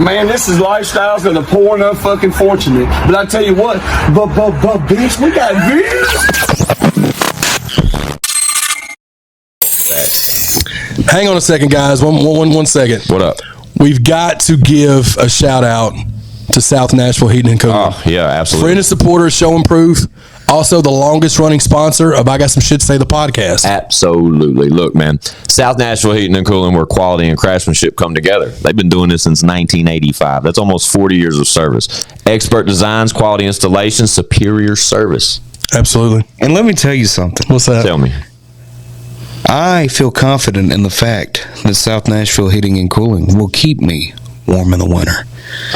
Man, this is lifestyles of the poor and unfortunate. But I tell you what, bitch, we got this. Hang on a second, guys. One second. What up? We've got to give a shout out to South Nashville Heating and Cooling. Oh, yeah, absolutely. Friend and supporter, showing proof. Also, the longest running sponsor of I Got Some Shit to Say, the podcast. Absolutely. Look, man, South Nashville Heating and Cooling, where quality and craftsmanship come together. They've been doing this since 1985. That's almost 40 years of service. Expert designs, quality installation, superior service. Absolutely. And let me tell you something. What's that? Tell me. I feel confident in the fact that South Nashville Heating and Cooling will keep me warm in the winter.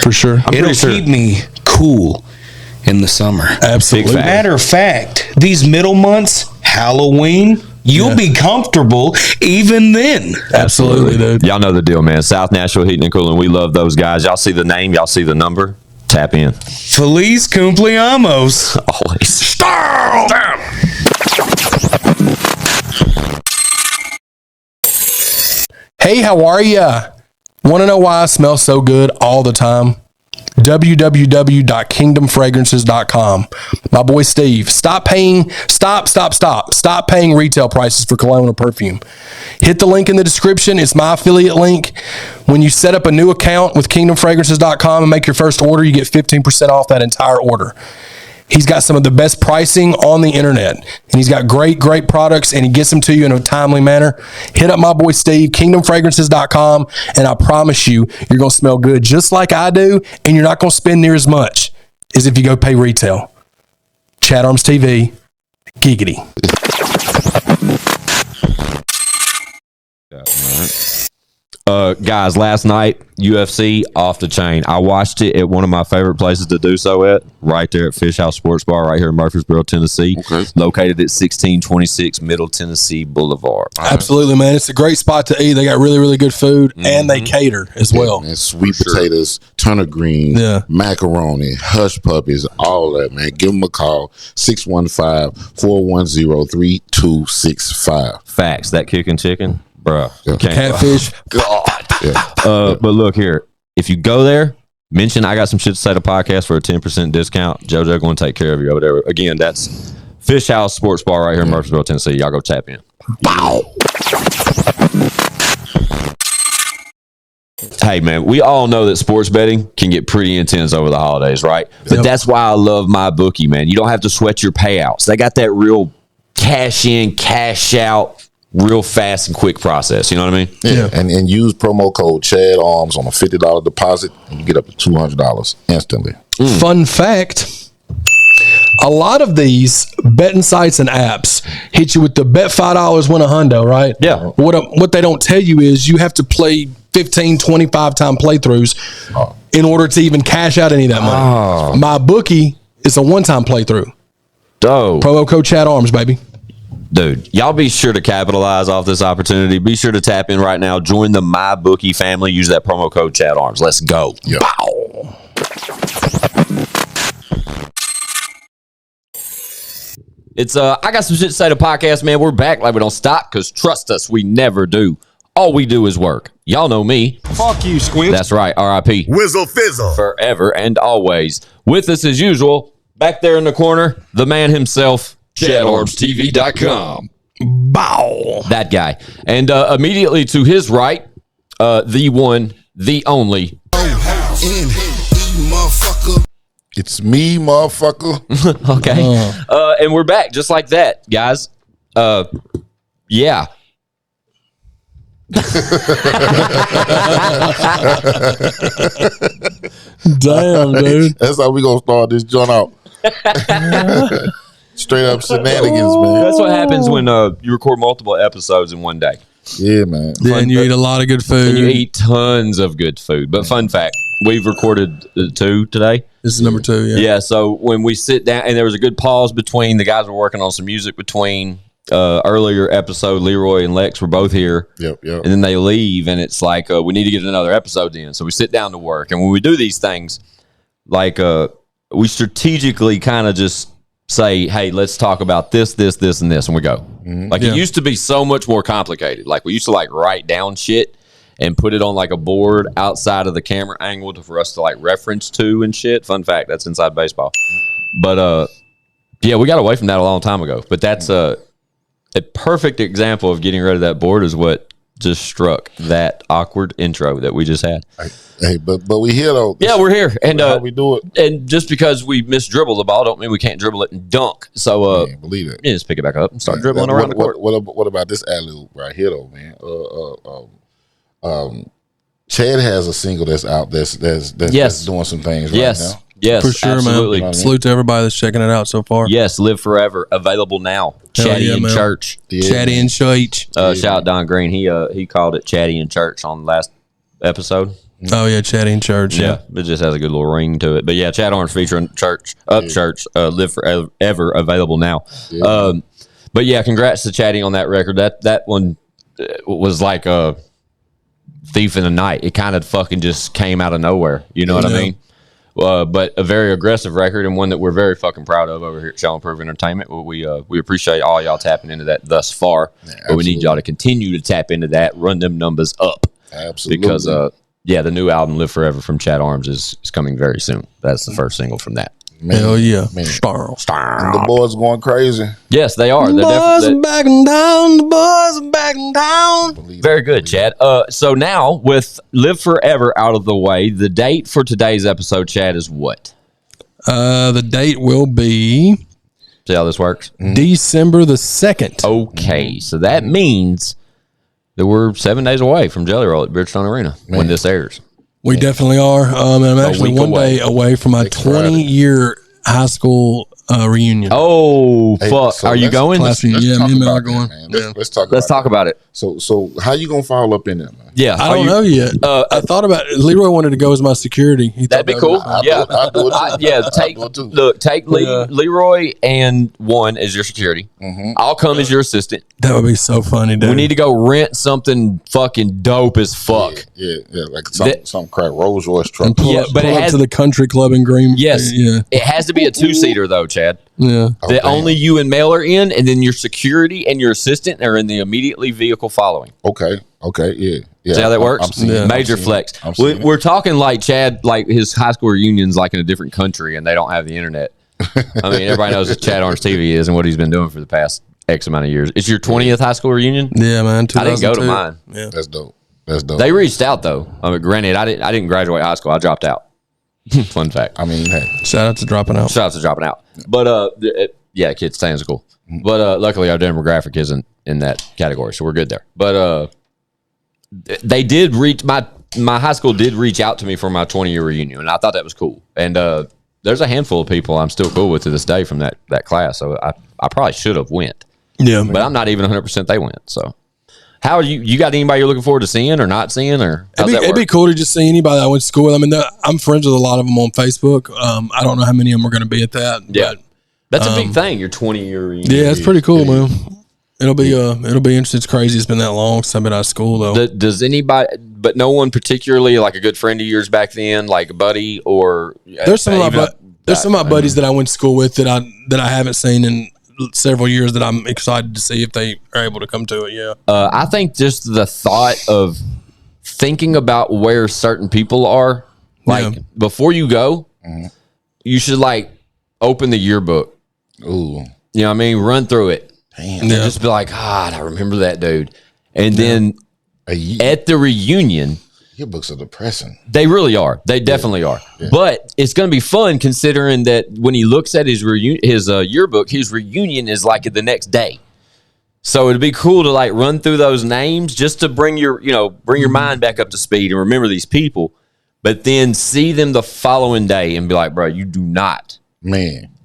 For sure. It'll keep me cool in the summer. Absolutely. Matter of fact, these middle months, Halloween, you'll be comfortable even then. Absolutely, dude. Y'all know the deal, man. South Nashville Heating and Cooling. We love those guys. Y'all see the name. Y'all see the number. Tap in. Feliz cumpleaños. Always. Hey, how are ya? Want to know why I smell so good all the time? www.kingdomfragrances.com. My boy Steve, stop paying retail prices for cologne or perfume. Hit the link in the description. It's my affiliate link. When you set up a new account with kingdomfragrances.com and make your first order, you get 15% off that entire order. He's got some of the best pricing on the internet, and he's got great products, and he gets them to you in a timely manner. Hit up my boy Steve, kingdomfragrances.com, and I promise you, you're going to smell good just like I do, and you're not going to spend near as much as if you go pay retail. ChadArmesTV, giggity. Guys, last night, UFC off the chain. I watched it at one of my favorite places to do so at, right there at Fish House Sports Bar, right here in Murfreesboro, Tennessee. Okay. Located at 1626 Middle Tennessee Boulevard. Absolutely, man. It's a great spot to eat. They got really good food, and they cater as well. Man, sweet potatoes, turnip greens, macaroni, hush puppies, all that, man. Give them a call, 615-410-3265. Facts. That kicking chicken, bruh. Yeah. Catfish. God. Yeah. But look here. If you go there, mention I Got Some Shit to Say the podcast for a 10% discount. JoJo going to take care of you over there. Again, that's Fish House Sports Bar right here in Murfreesboro, Tennessee. Y'all go tap in. Wow. Hey, man, we all know that sports betting can get pretty intense over the holidays, right? But that's why I love my bookie, man. You don't have to sweat your payouts. They got that real cash in, cash out, real fast and quick process. You know what I mean? Yeah. And use promo code ChadArms on a $50 deposit, and you get up to $200 instantly. Fun fact, a lot of these betting sites and apps hit you with the bet $5, win $100, right? Yeah. What they don't tell you is you have to play 15, 25 time playthroughs in order to even cash out any of that money. My bookie is a one-time playthrough. Dope. Promo code ChadArms, baby. Dude, y'all be sure to capitalize off this opportunity. Be sure to tap in right now. Join the MyBookie family. Use that promo code ChadArms. Let's go. Yeah. Bow. It's I Got Some Shit to Say the podcast, man. We're back like we don't stop, because trust us, we never do. All we do is work. Y'all know me. Fuck you, Squint. That's right. R.I.P. Whizzle fizzle. Forever and always. With us as usual, back there in the corner, the man himself, ChadArmesTV.com. Bow. That guy. And immediately to his right, the one, the only. It's me, motherfucker. Okay. And we're back just like that, guys. Yeah. Damn, dude. That's how we gonna start this joint out. Straight up shenanigans, man. That's what happens when you record multiple episodes in one day. Yeah, man. Then you eat a lot of good food. And you eat tons of good food. But fun fact, we've recorded 2 today. This is number 2, yeah. Yeah, so when we sit down, and there was a good pause between, the guys were working on some music between earlier episode, Leroy and Lex were both here. Yep. And then they leave, and it's like, we need to get another episode in. So we sit down to work. And when we do these things, like we strategically kind of just say, hey, let's talk about this, and this, and we go. Like it used to be so much more complicated. Like we used to like write down shit, and put it on like a board outside of the camera angle for us to like reference to and shit. Fun fact, that's inside baseball. But yeah, we got away from that a long time ago. But that's a perfect example of getting rid of that board is what just struck that awkward intro that we just had. Hey, but we here though. Yeah, we're here, and how we do it. And just because we misdribble the ball, don't mean we can't dribble it and dunk. So, believe it. Yeah, just pick it back up and start dribbling around the court. What about this alley-oop right here though, man? Chad has a single that's out that's doing some things right now. Yes, for sure, absolutely. Man. Salute to everybody that's checking it out so far. Yes, Live Forever, available now. Chatty in Church. Yeah, Chatty in Church. Shout out Don Green. He called it Chatty in Church on the last episode. Oh yeah, Chatty in Church. Yeah, it just has a good little ring to it. But yeah, Chad Arms featuring Church, Church, Live Forever, available now. Yeah. But yeah, congrats to Chatty on that record. That one was like a thief in the night. It kind of fucking just came out of nowhere. You know what I mean? But a very aggressive record and one that we're very fucking proud of over here at Shall Improve Entertainment. We appreciate all y'all tapping into that thus far. Yeah, but we need y'all to continue to tap into that, run them numbers up. Absolutely. Because the new album Live Forever from Chad Arms is coming very soon. That's the first single from that. Man, hell yeah. Man. Star. And the boys going crazy. Yes, they are. The boys are backing down. The boys are backing down. Very good, Chad. So now, with Live Forever out of the way, the date for today's episode, Chad, is what? The date will be... See how this works? December the 2nd. Okay, so that means that we're 7 days away from Jelly Roll at Bridgestone Arena when this airs. We definitely are. And I'm actually one day away from my 20-year high school reunion. Oh, fuck. So are you going? Me and Mel are going. Let's talk about it. So how you going to follow up in there, man? Yeah. I don't know yet. I thought about it. Leroy wanted to go as my security. That'd be cool. I'll do it. Take Leroy and one as your security. I'll come as your assistant. That would be so funny, dude. We need to go rent something fucking dope as fuck. Yeah, like some crack Rolls Royce truck. Pull up to the country club in Green. Yes. Yeah. It has to be a 2-seater though, Chad. Yeah. That only you and Mel are in, and then your security and your assistant are in the immediately vehicle following. Okay, yeah. See how that works? Major flex. We're talking like Chad, like his high school reunion's like in a different country, and they don't have the internet. I mean, everybody knows what ChadArmesTV is and what he's been doing for the past X amount of years. It's your 20th high school reunion? Yeah, man. I didn't go to mine. Yeah. That's dope. They reached out though. I mean, granted, I didn't graduate high school. I dropped out. Fun fact. I mean, hey. Shout out to dropping out. But kids staying in school. But luckily our demographic isn't in that category, so we're good there. But they did reach my high school did reach out to me for my 20-year reunion, and I thought that was cool. And there's a handful of people I'm still cool with to this day from that class. So I probably should have went. Yeah, but I'm not even 100% they went. So how are you? You got anybody you're looking forward to seeing or not seeing, or it'd be cool to just see anybody I went to school with. I mean, I'm friends with a lot of them on Facebook. I don't know how many of them are going to be at that. Yeah, but, that's a big thing. Your 20-year reunion. Yeah, it's pretty cool, man. It'll be interesting. It's crazy. It's been that long since I've been out of school, though. Does anybody, but no one particularly, like a good friend of yours back then, like a buddy, or there's some of my buddies that I went to school with that I haven't seen in several years that I'm excited to see if they are able to come to it. Yeah. I think just the thought of thinking about where certain people are, like before you go, you should like open the yearbook. Ooh. You know what I mean? Run through it. Damn. And just be like, God, I remember that dude. And then at the reunion, yearbooks are depressing. They really are. They definitely are. Yeah. But it's going to be fun considering that when he looks at his yearbook, his reunion is like the next day. So it'd be cool to like run through those names just to bring your mind back up to speed and remember these people, but then see them the following day and be like, bro, you do not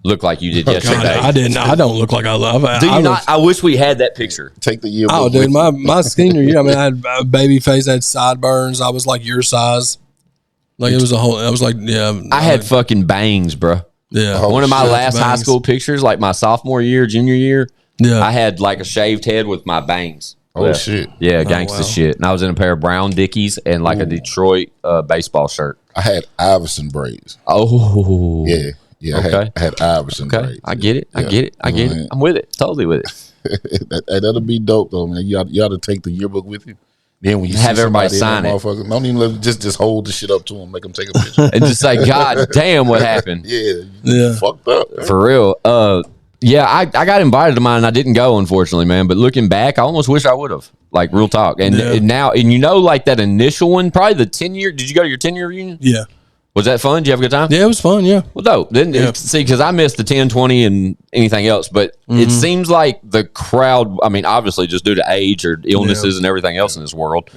look like you did yesterday. I didn't. I don't look like I love it. Do you not? I wish we had that picture. Take the yearbook. Oh, dude, my senior year. I mean, I had a baby face. I had sideburns. I was like your size. Like it was a whole. I was like, I had fucking bangs, bro. Yeah. One of my last high school pictures, like my sophomore year, junior year. Yeah. I had like a shaved head with my bangs. Oh shit. Yeah, gangsta shit. And I was in a pair of brown Dickies and like a Detroit baseball shirt. I had Iverson braids. Oh. Yeah. Yeah, okay. I had Iverson braids. I get it. I get it. I'm with it. Totally with it. That'll be dope though, man. You ought to take the yearbook with you. Then when you have see everybody somebody sign it. Don't even just hold the shit up to them, make them take a picture. And just say, God damn, what happened? Yeah. Fucked up. Man. For real. Yeah, I got invited to mine and I didn't go, unfortunately, man. But looking back, I almost wish I would have. Like, real talk. And now, and like that initial one, probably the 10-year. Did you go to your 10-year reunion? Yeah. Was that fun? Did you have a good time? Yeah, it was fun. Yeah. Well, dope. Then see, because I missed the 10, 20, and anything else, but it seems like the crowd. I mean, obviously, just due to age or illnesses and everything else in this world,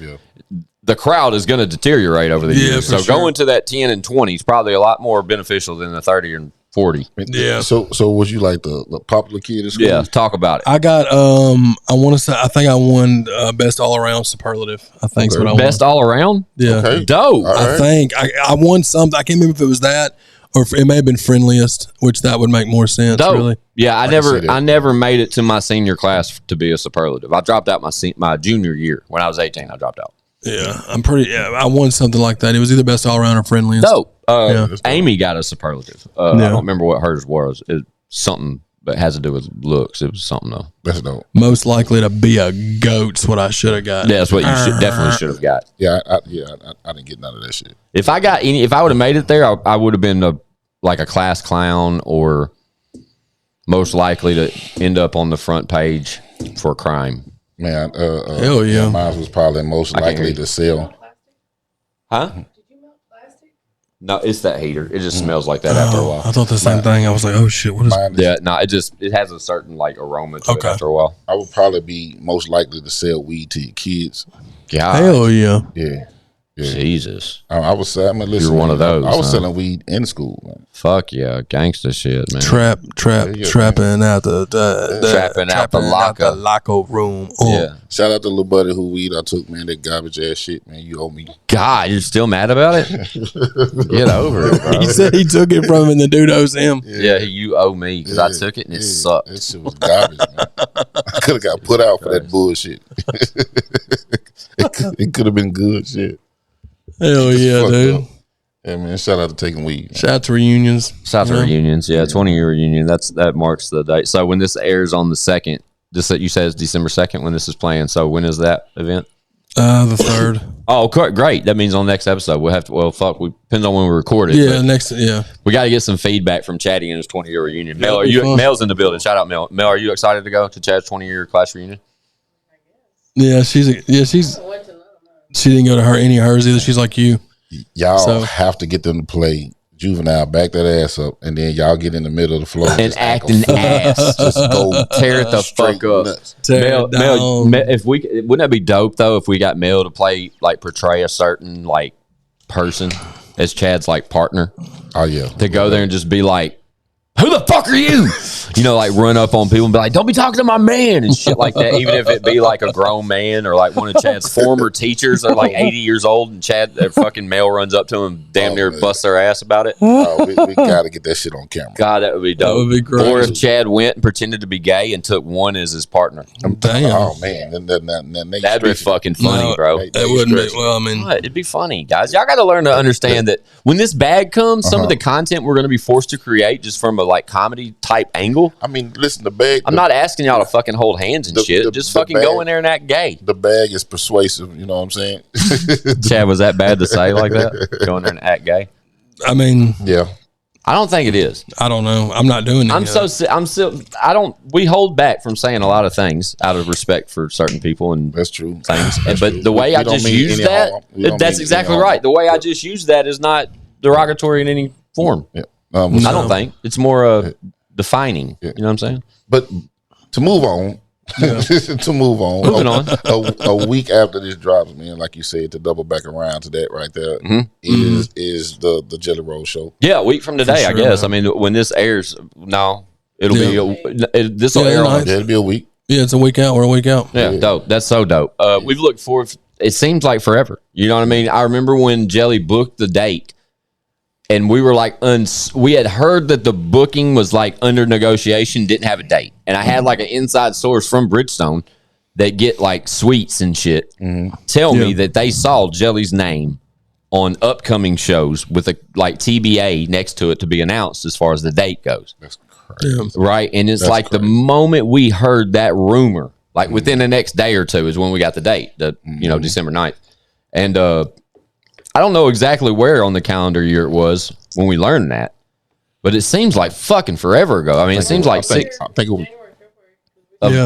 the crowd is going to deteriorate over the years. So going to that 10 and 20 is probably a lot more beneficial than the 30 and 40. Yeah. So was you like the popular kid in school? Yeah. Talk about it. I got. I want to say. I think I won best all around superlative. I think is what I won. Best all around. Yeah. Okay. Dope. I think I won something. I can't remember if it was that or if it may have been friendliest, which that would make more sense. Dope. Really. Yeah. I never made it to my senior class to be a superlative. I dropped out my junior year when I was 18. I dropped out. Yeah, I'm pretty. Yeah, I won something like that. It was either best all around or friendliest. Dope. Amy got a superlative. I don't remember what hers was. It's something that has to do with looks. It was something though. That's dope. Most likely to be a goat's what I should have got. Yeah, that's what you definitely should have got. Yeah, I didn't get none of that shit. If I would have made it there, I would have been like a class clown or most likely to end up on the front page for a crime. Man, hell yeah. Mine was probably most likely to sell. Huh? No, it's that heater. It just smells like that after a while. I thought the same thing. I was like, oh shit, what is Mine Yeah, no, it has a certain like aroma to it after a while. I would probably be most likely to sell weed to your kids. God. hell yeah. Yeah. Jesus. I was listen, You're one of those. I was huh? selling weed in school, man. Fuck yeah, gangster shit, man. Trapping out the Trapping out the locker room. Yeah. Shout out to little buddy who weed I took, man. That garbage ass shit, man. You owe me. God, you're still mad about it? Get over it, bro. He said he took it from him and the dude owes him. Yeah, you owe me because I took it and it sucked. That shit was garbage, man. I could have got put out for that bullshit. It could have been good shit. Hell yeah, Fucked dude. up. Yeah, man. Shout out to taking weed. Man. Shout out to reunions. South reunions, 20-year reunion. That marks the date. So when this airs on the 2nd, you said it's December 2nd when this is playing. So when is that event? The 3rd. Oh, great. That means on the next episode we'll have to. Well, fuck. Depends on when we record it. Yeah, next. Yeah, we got to get some feedback from Chaddy and his 20-year reunion. Mel, Mel's in the building. Shout out, Mel. Mel, are you excited to go to Chad's 20-year class reunion? Yeah, she's. She didn't go to any of hers either. She's like you. Y'all have to get them to play Juvenile, back that ass up, and then y'all get in the middle of the floor and act an ass. Just go tear it the fuck up. Mel, if we wouldn't that be dope though if we got Mel to portray a certain like person as Chad's like partner? Oh yeah, to go there and just be like, who the fuck are you? Like run up on people and be like, don't be talking to my man and shit like that. Even if it be like a grown man or like one of Chad's former teachers. They're like 80 years old and their fucking male runs up to him and damn near busts their ass about it. We got to get that shit on camera. God, that would be dope. That would be great. Or if Chad went and pretended to be gay and took one as his partner. Damn. Oh man, that'd be fucking funny, bro. That wouldn't be. Well, I mean, it'd be funny, guys. Y'all got to learn to understand that when this bag comes, some of the content we're going to be forced to create just from a like comedy type angle. I mean, listen, the bag. I'm not asking y'all to fucking hold hands and shit. Just fucking go in there and act gay. The bag is persuasive. You know what I'm saying? Chad, was that bad to say like that? Go in there and act gay. I mean, yeah. I don't think it is. I don't know. I'm not doing it. We hold back from saying a lot of things out of respect for certain people and that's true things. But the way I just used that, that's exactly right. The way I just used that is not derogatory in any form. Yeah. I don't think it's more defining. Yeah. You know what I'm saying? But to move on, Moving on. A week after this drops, man, like you said, to double back around to that right there is the Jelly Roll show. Yeah, a week from today, I guess. Man. I mean, when this airs, no, it'll be this will air on. It'll be a week. Yeah, it's a week out. We're a week out. Yeah, dope. That's so dope. We've looked forward. It seems like forever. You know what I mean? I remember when Jelly booked the date. And we were like, we had heard that the booking was like under negotiation, didn't have a date. And I had like an inside source from Bridgestone that get like suites and shit tell me that they saw Jelly's name on upcoming shows with a like TBA next to it to be announced as far as the date goes. That's crazy. Right? And it's like the moment we heard that rumor Like within the next day or two is when we got the date, December 9th. And I don't know exactly where on the calendar year it was when we learned that, but it seems like fucking forever ago. I mean, it seems like I think it was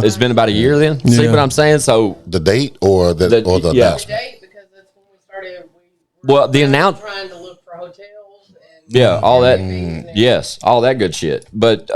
it's been about a year then. See what I'm saying? So the date or the announcement. Date, because that's when we started. the announcement. Trying to look for hotels. All that. Yes, all that good shit. But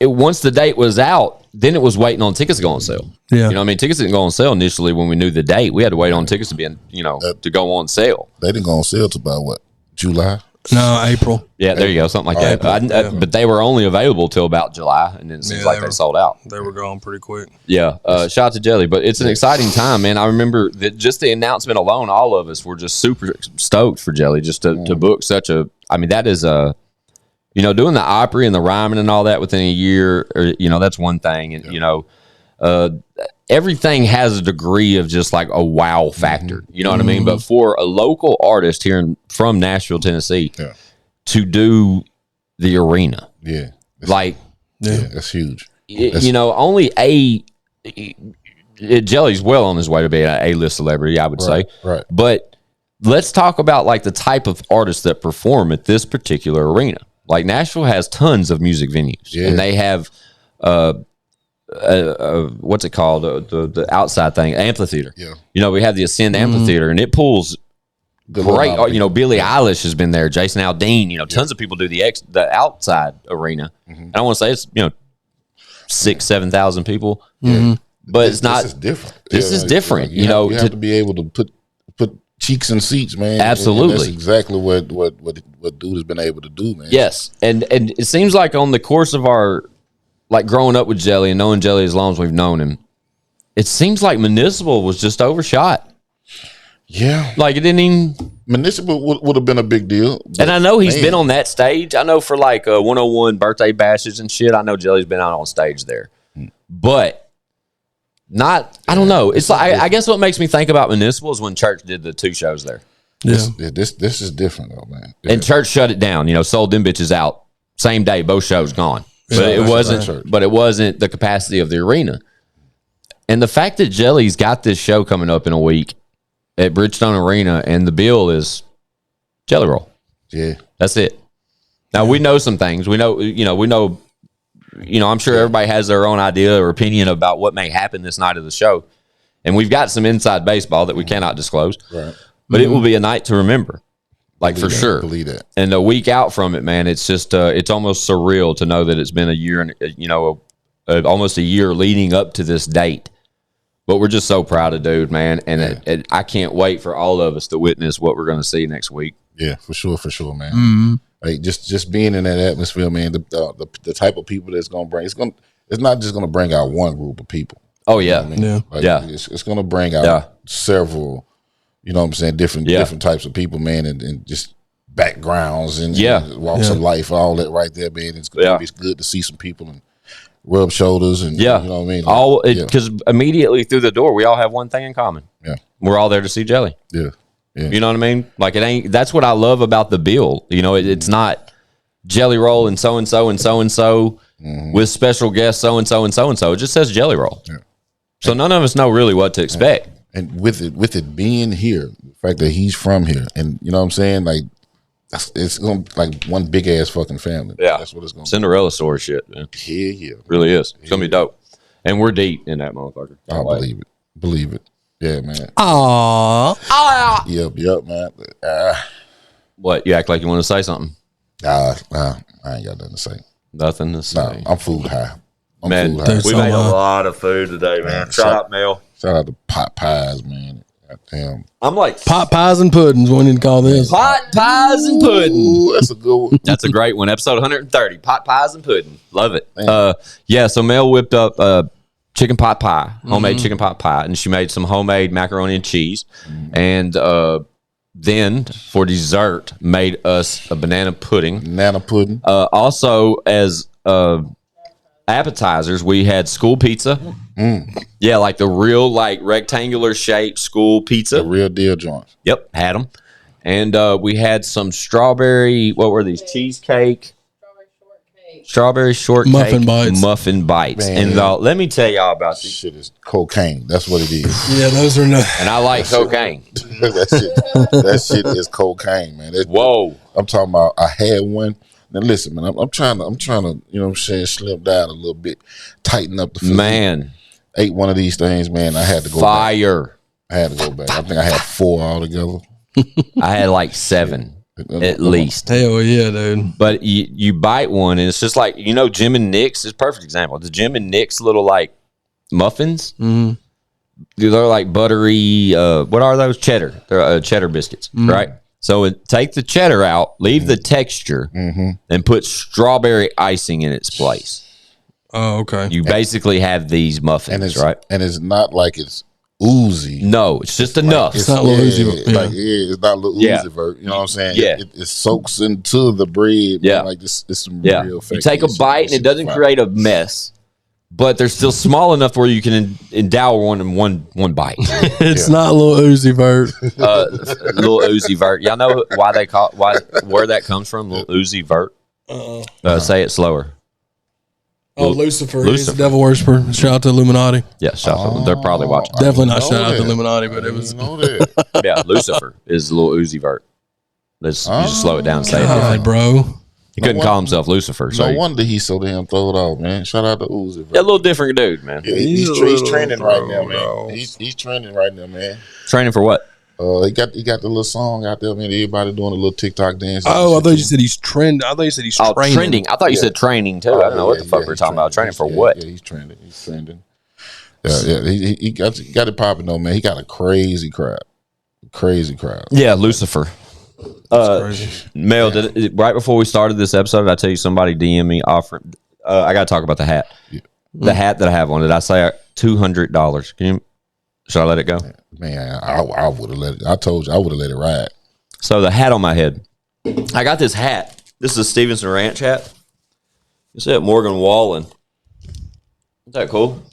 once the date was out, then it was waiting on tickets to go on sale. Yeah. You know what I mean? Tickets didn't go on sale initially when we knew the date. We had to wait on tickets to be to go on sale. They didn't go on sale till about what, July? No, April. Yeah, there you go, something like that. But they were only available till about July, and then it seems like they sold out. They were gone pretty quick. Yeah, shout out to Jelly, but it's an exciting time, man. I remember that just the announcement alone, all of us were just super stoked for Jelly just to book such a. I mean, that is doing the Opry and the rhyming and all that within a year, that's one thing, and everything has a degree of just like a wow factor. You know what I mean? But for a local artist here from Nashville, Tennessee, to do the arena, that's huge. Only Jelly's well on his way to be an A-list celebrity, I would say. Right. But let's talk about like the type of artists that perform at this particular arena. Like Nashville has tons of music venues, and they have what's it called? The outside thing, amphitheater. Yeah. We have the Ascend Amphitheater, and it pulls great. Billie Eilish has been there. Jason Aldean. Tons of people do the outside arena. And I want to say it's 6,000-7,000 people. But it's not. This is different. This is different. You have to be able to put cheeks in seats, man. Absolutely. And that's exactly what dude has been able to do, man. Yes, and it seems like on the course of our growing up with Jelly and knowing Jelly as long as we've known him, it seems like Municipal was just overshot. Yeah, like it didn't even. Municipal would have been a big deal. And I know he's been on that stage. I know for 101 birthday bashes and shit. I know Jelly's been out on stage there, but. I don't know. It's like I guess what makes me think about Municipal is when Church did the 2 shows there. This is different though, man. Yeah. And Church shut it down. Sold them bitches out same day, both shows gone. But it wasn't. But it wasn't the capacity of the arena. And the fact that Jelly's got this show coming up in a week at Bridgestone Arena, and the bill is Jelly Roll. Yeah, that's it. Now we know some things. We know. I'm sure everybody has their own idea or opinion about what may happen this night of the show. And we've got some inside baseball that we cannot disclose. Right. But it will be a night to remember. Sure. Believe that. And a week out from it, man, it's just it's almost surreal to know that it's been a year and almost a year leading up to this date. But we're just so proud of dude, man. And I can't wait for all of us to witness what we're going to see next week. Yeah, for sure, man. Like just being in that atmosphere, man. The type of people that's gonna bring it's not just gonna bring out one group of people. Oh yeah, It's gonna bring out several. You know what I'm saying? Different types of people, man, and just backgrounds and walks of life, all that right there, man. It's gonna be good to see some people and rub shoulders and you know what I mean. Because immediately through the door, we all have one thing in common. Yeah, we're all there to see Jelly. Yeah. Yeah. You know what I mean? Like it ain't. That's what I love about the bill. It's not Jelly Roll and so and so and so and so with special guests so and so and so and so. It just says Jelly Roll. Yeah. So none of us know really what to expect. And with it being here, the fact that he's from here, and you know what I'm saying, like it's gonna like one big ass fucking family. Yeah, that's what it's gonna. Cinderella story shit, man. Yeah, really is. It's gonna be dope, and we're deep in that motherfucker. I believe it. Yeah, man. Aww. Yep, man. What? You act like you want to say something? I ain't got nothing to say. Nothing to say. Nah, I'm food high. We made a lot of food today, man. Shout out, Mel. Shout out to pot pies, man. Damn. I'm like pot pies and puddings. We need to call this pot pies and pudding. Ooh, that's a good one. That's a great one. Episode 130. Pot pies and pudding. Love it. So Mel whipped up chicken pot pie, homemade chicken pot pie, and she made some homemade macaroni and cheese, and then for dessert made us a banana pudding. Also as appetizers, we had school pizza. Yeah, like the real rectangular shaped school pizza. The real deal joints. Yep, had them. And we had some strawberry, what were these? Cheesecake. Strawberry shortcake muffin bites. Man. And let me tell y'all about this shit is cocaine. That's what it is. Yeah, those are not. And I like cocaine. that shit is cocaine, man. Whoa. I'm talking about. I had one. Now listen, man. I'm trying to. You know what I'm saying? Slim down a little bit, tighten up the physique. Man. Ate one of these things, man. I had to go Fire. back. I had to go back. I think I had 4 altogether. I had like 7 at least. Hell yeah, dude. But you bite one and it's just like, Jim and Nick's is a perfect example. The Jim and Nick's little like muffins, they're like buttery, what are those? Cheddar. They're cheddar biscuits, right? So take the cheddar out, leave the texture, and put strawberry icing in its place. Oh, okay. You basically have these muffins, right? And it's not like it's oozy. No, it's just enough. It's not a little oozy. It's not a little oozy. You know what I'm saying? Yeah. It soaks into the bread. Yeah. Man, like it's some Yeah. real You take a bite and it doesn't create a mess, but they're still small enough where you can endow one in one bite. It's not a little oozy, Vert. Little Uzi Vert. Y'all know where that comes from? Little Uzi Vert. Say it slower. Oh, Lucifer. He's the devil worshiper. Shout out to Illuminati. Yeah, shout out to them. They're probably watching. Definitely not shout out to Illuminati, but it was. Yeah, Lucifer is Little Uzi Vert. You just slow it down and say it. God, bro. He couldn't call himself Lucifer. So no wonder he's so damn throwed off, man. Shout out to Uzi. Yeah, a little different dude, man. Yeah, he's trending right now, man. He's trending right now, man. Training for what? He got the little song out there, man. Everybody doing a little TikTok dance. Oh, I thought you said he's trending. I thought you said he's training. Trending. I thought you said training too. I don't know what the fuck we're talking about. Training for what? Yeah, he's trending. Yeah. He got it popping though, man. He got a crazy crowd. Yeah, Lucifer. Mel, right before we started this episode, did I tell you somebody DM me offering? I got to talk about the hat. Yeah. The hat that I have on. Did I say $200? Should I let it go? Man, I would have let it. I told you I would have let it ride. So the hat on my head. I got this hat. This is a Stevenson Ranch hat. It's at Morgan Wallen. Isn't that cool?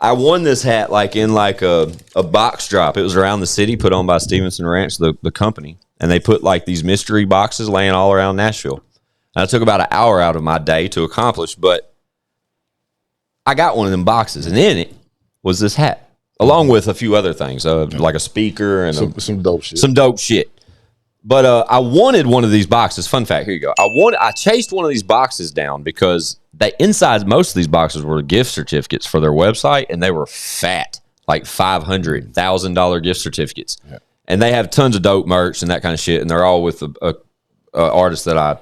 I won this hat in a box drop. It was around the city, put on by Stevenson Ranch, the company. And they put these mystery boxes laying all around Nashville. And it took about an hour out of my day to accomplish, but I got one of them boxes, and in it was this hat, along with a few other things, like a speaker and some dope shit. Some dope shit. But I wanted one of these boxes. Fun fact, here you go. I chased one of these boxes down because inside most of these boxes were gift certificates for their website, and they were fat, like $500,000 gift certificates. Yeah. And they have tons of dope merch and that kind of shit, and they're all with a artist that I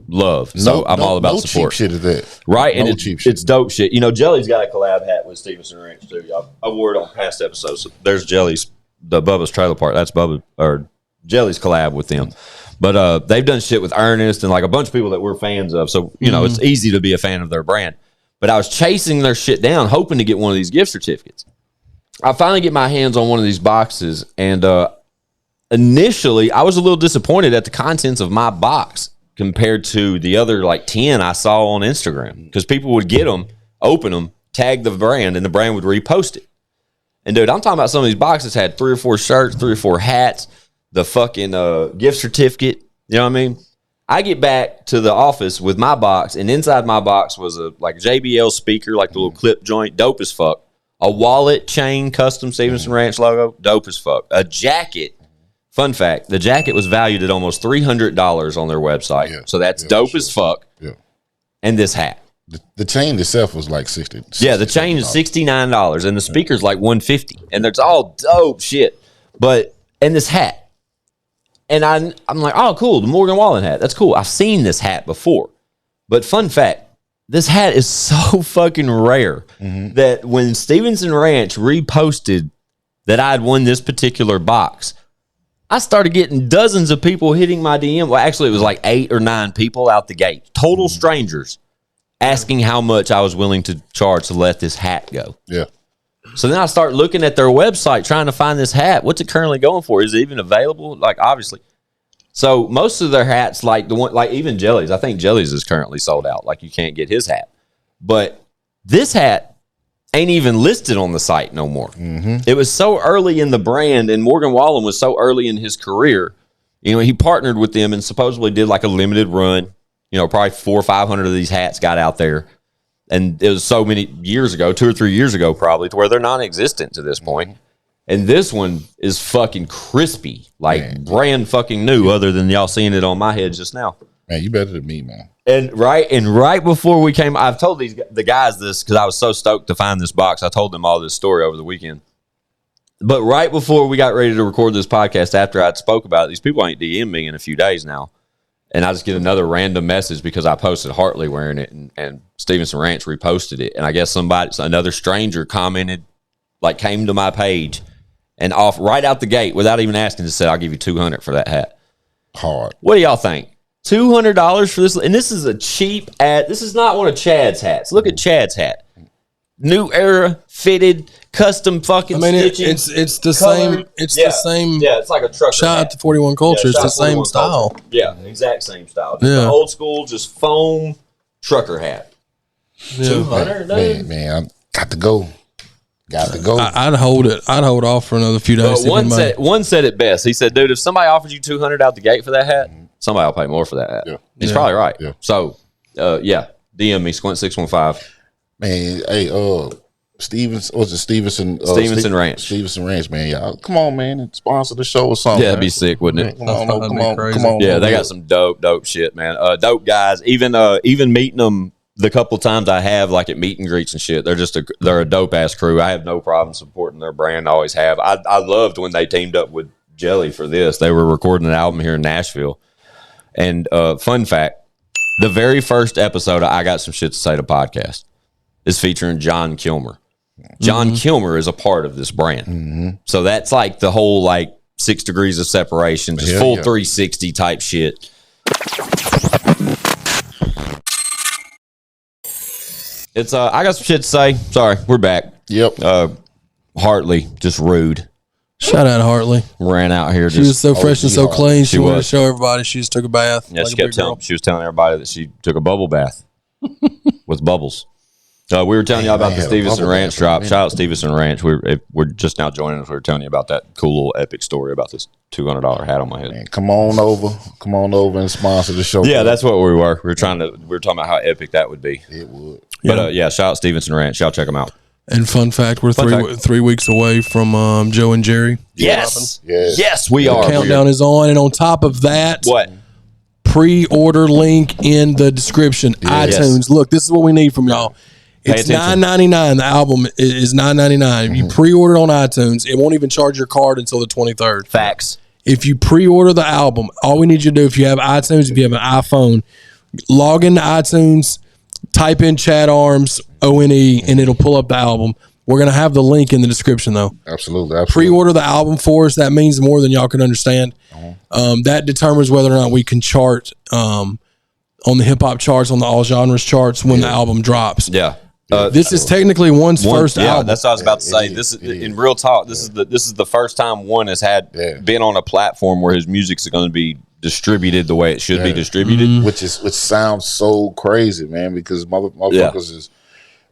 love. So I'm all about support. Cheap shit is that. Right? And it's dope shit. Jelly's got a collab hat with Stevenson Ranch, too. I wore it on past episodes. So there's Jelly's, the Bubba's Trailer Park. That's Jelly's collab with them. But they've done shit with Ernest and a bunch of people that we're fans of. So, it's easy to be a fan of their brand. But I was chasing their shit down, hoping to get one of these gift certificates. I finally get my hands on one of these boxes, and initially, I was a little disappointed at the contents of my box compared to the other 10 I saw on Instagram, because people would get them, open them, tag the brand, and the brand would repost it. And dude, I'm talking about some of these boxes had 3 or 4 shirts, 3 or 4 hats, the fucking gift certificate. You know what I mean? I get back to the office with my box, and inside my box was a JBL speaker, the little clip joint, dope as fuck. A wallet, chain, custom Stevenson Ranch logo, dope as fuck. A jacket. Fun fact, the jacket was valued at almost $300 on their website. Yeah, so that's dope as fuck. Yeah. And this hat. The chain itself was $60. Yeah, the chain is $69 and the speaker's $150. And it's all dope shit. And this hat. And I'm like, oh, cool, the Morgan Wallen hat. That's cool. I've seen this hat before. But fun fact, this hat is so fucking rare that when Stevenson Ranch reposted that I'd won this particular box, I started getting dozens of people hitting my DM. Well, actually, it was 8 or 9 people out the gate, total strangers, asking how much I was willing to charge to let this hat go. Yeah. So then I start looking at their website, trying to find this hat. What's it currently going for? Is it even available? Obviously. So most of their hats, even Jelly's, I think Jelly's is currently sold out. You can't get his hat. But this hat ain't even listed on the site no more. It was so early in the brand, and Morgan Wallen was so early in his career. He partnered with them and supposedly did a limited run. probably 400 or 500 of these hats got out there. And it was so many years ago, 2 or 3 years ago, probably, to where they're non-existent to this point. And this one is fucking crispy, like brand fucking new, other than y'all seeing it on my head just now. Man, you better than me, man. And right before we came, I've told the guys this because I was so stoked to find this box. I told them all this story over the weekend. But right before we got ready to record this podcast, after I'd spoke about it, these people ain't DM me in a few days now. And I just get another random message because I posted Hartley wearing it, and Stevenson Ranch reposted it. And I guess another stranger commented, like came to my page and off right out the gate without even asking, just said, "I'll give you $200 for that hat." Hard. What do y'all think? $200 for this? And this is a cheap ad. This is not one of Chad's hats. Look at Chad's hat. New era, fitted, custom fucking stitching. It's the same. It's the same. Yeah, it's like a trucker Shout hat. out to 41 Culture. It's the same style. Culture. Yeah, exact same style. Just the old school, just foam trucker hat. Yeah. $200, man, I got to go. Got to go. I'd hold it. I'd hold off for another few days. One said it best. He said, "Dude, if somebody offers you $200 out the gate for that hat, somebody will pay more for that hat." Yeah. He's probably right. Yeah. So, DM me Squint615. Man, hey, Stevenson Ranch. Stevenson Ranch, man. Y'all, come on, man, and sponsor the show or something. Yeah, it'd be sick, wouldn't it? Come on. Yeah, they got some dope shit, man. Dope guys. Even meeting them the couple times I have, like at meet and greets and shit, they're a dope ass crew. I have no problem supporting their brand. I always have. I loved when they teamed up with Jelly for this. They were recording an album here in Nashville. And fun fact, the very first episode of I Got Some Shit to Say to podcast is featuring John Kilmer. John Kilmer is a part of this brand. So that's like the whole like 6 degrees of separation, just full 360 type shit. It's I got some shit to say. Sorry, we're back. Yep. Hartley, just rude. Shout out Hartley. Ran out here. She was so fresh and so clean. She wanted to was. show everybody she just took a bath. Yeah, like she was telling everybody that she took a bubble bath with bubbles. We were telling y'all about the Stevenson Ranch drop. Shout out Stevenson Ranch. We're just now joining us. We were telling you about that cool little epic story about this $200 hat on my head. Man, come on over and sponsor the show. Yeah, that's what we were. We were talking about how epic that would be. It would. But shout out Stevenson Ranch. Y'all check them out. And fun fact, we're three weeks away from Joe and Jerry. Yes, we are. The countdown is on, and on top of that, what? Pre-order link in the description. iTunes. Yes. Look, this is what we need from y'all. It's $9.99. The album is $9.99. If you pre-order on iTunes, it won't even charge your card until the 23rd. Facts. If you pre-order the album, all we need you to do, if you have iTunes, if you have an iPhone, log into iTunes, type in ChadArmes, O.N.E, and it'll pull up the album. We're going to have the link in the description, though. Absolutely. Pre-order the album for us. That means more than y'all can understand. That determines whether or not we can chart on the hip-hop charts, on the all genres charts when the album drops. Yeah. This is technically one's first album. That's what I was about to say. This is in real talk. This is the first time one has been on a platform where his music's going to be distributed the way it should be distributed. Which sounds so crazy, man, because motherfuckers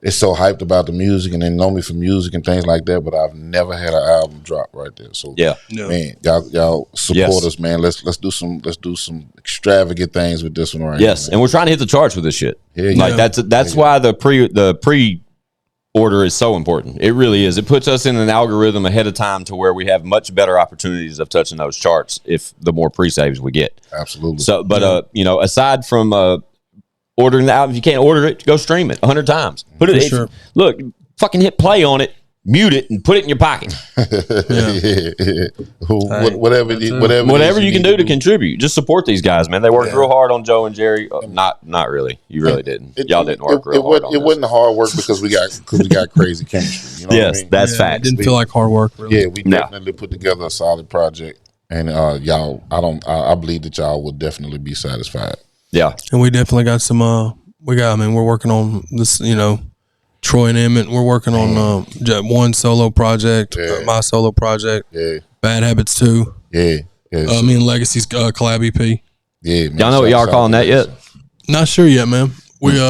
is so hyped about the music and they know me for music and things like that, but I've never had an album drop right there. So man, y'all support us, man. Let's do some extravagant things with this one right now. Yes, and we're trying to hit the charts with this shit. That's why the pre-order is so important. It really is. It puts us in an algorithm ahead of time to where we have much better opportunities of touching those charts if the more pre-saves we get. Absolutely. So, but aside from ordering the album, if you can't order it, go stream it 100 times. Put it. Look, fucking hit play on it, mute it, and put it in your pocket. Whatever you can do to contribute. Just support these guys, man. They worked real hard on Joe and Jerry. Not really. You really didn't. Y'all didn't work real hard. It wasn't hard work because we got crazy chemistry. You know what I mean? That's facts. It didn't feel like hard work. Really. Yeah, we definitely put together a solid project, and y'all. I believe that y'all will definitely be satisfied. Yeah, and we definitely got some. We're working on this. Troy and Emmett. We're working on one solo project, my solo project. Yeah, Bad Habits 2. Yeah. Legacy's collab EP. Yeah, man. Y'all know what y'all are calling that yet? Not sure yet, man. We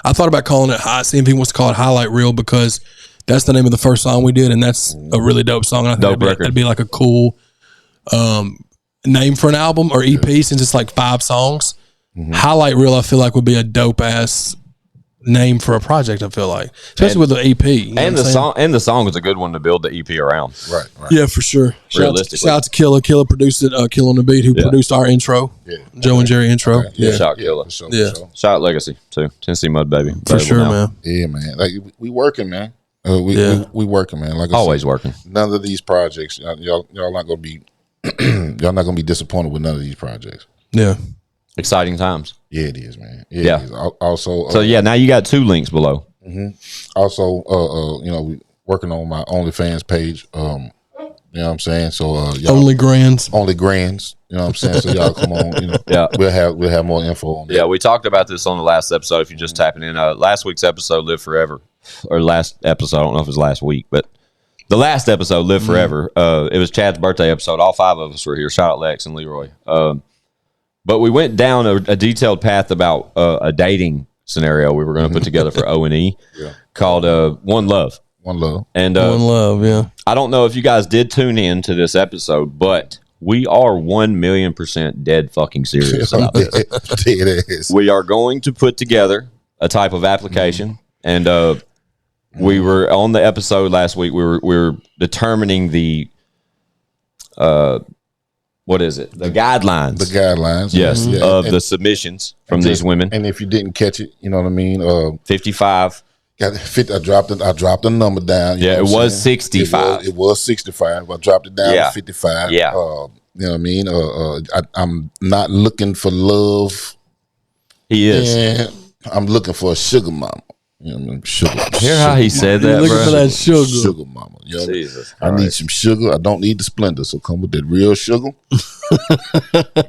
I thought about calling it see if he wants to call it Highlight Reel because that's the name of the first song we did, and that's a really dope song. I think that'd be like a cool name for an album or EP since it's like 5 songs. Highlight reel, I feel like, would be a dope ass name for a project. I feel like, especially with the EP, and the song is a good one to build the EP around. Right. Yeah, for sure. Realistically, shout out to Killer. Killer produced it. Killer on the Beat, who produced our intro. Yeah. Joe and Jerry intro. Okay. Yeah. Shout out Killer. For sure, Yeah. for sure. Shout out Legacy too. Tennessee Mud Baby. For sure, now. man. Yeah, man. Like we working, man. We working, man. Like I Always said, working. None of these projects, y'all not gonna be, y'all not gonna be disappointed with none of these projects. Yeah. Exciting times. Yeah, it is, man. Yeah. It is. Also, So now you got 2 links below. Also, we working on my OnlyFans page. You know what I'm saying? So y'all, Only Grands. only grands. You know what I'm saying? So y'all come on. Yeah. We'll have more info on that. Yeah, we talked about this on the last episode. If you're just tapping in, last week's episode, Live Forever, or last episode, I don't know if it was last week, but the last episode, Live Forever, it was Chad's birthday episode. All 5 of us were here. Shout out Lex and Leroy. But we went down a detailed path about a dating scenario we were going to put together for O.N.E. called One Love. One love. And One Love, yeah. I don't know if you guys did tune in to this episode, but we are 1,000,000% dead fucking serious about this. Dead ass. We are going to put together a type of application, and we were on the episode last week. We were determining the what is it? The guidelines. The guidelines. Yes, Yeah. of the submissions from these women. And if you didn't catch it, you know what I mean. 55. Got 50. I dropped the number down. You Yeah, know it what I'm was saying? 65. It was 65. I dropped it down Yeah. to 55. Yeah. You know what I mean? I'm not looking for love. He is. Yeah, I'm looking for a sugar mama. You know what I mean? Sugar. Hear how he said that, Looking bro? for that sugar. Sugar mama. You know? Jesus I need Christ. some sugar. I don't need the Splendor, so come with that real sugar.